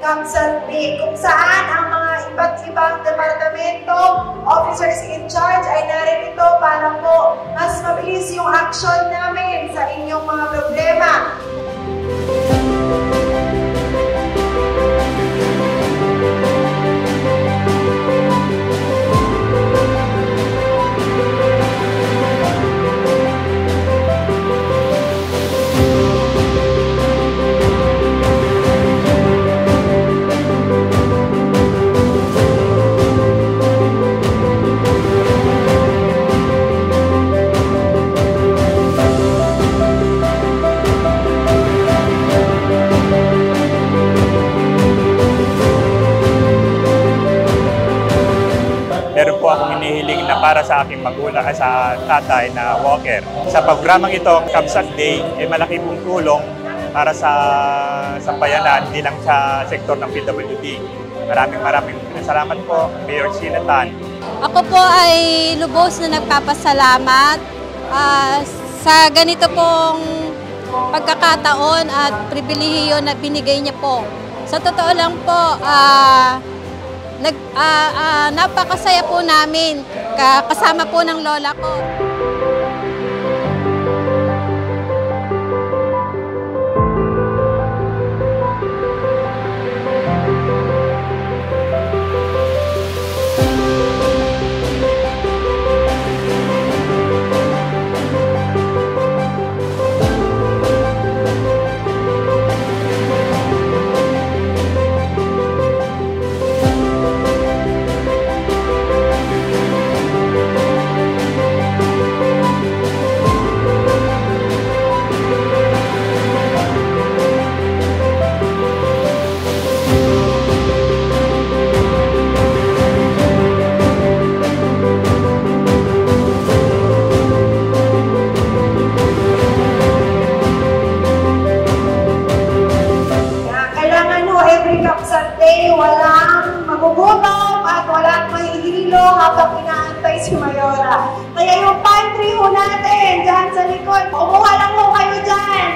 Capsat Day, kung saan ang mga iba't ibang departamento, officers in charge ay naririto para po mas mabilis yung action namin sa inyong mga problema. Meron po akong hinihiling na para sa aking magulang sa tatay na walker. Sa programang ito, Capsat Day, ay malaki pong tulong para sa bayanan, hindi lang sa sektor ng PWD. Maraming salamat po, Mayor Sheila Tan. Ako po ay lubos na nagpapasalamat sa ganito pong pagkakataon at pribilehiyo na binigay niya po. Sa totoo lang po, napakasaya po namin kasama po ng lola ko. Walang magugutom at walang mahihilo habang inaantay si Mayora. Kaya yung pantry ho natin dyan sa likod, kumuha lang ho kayo dyan!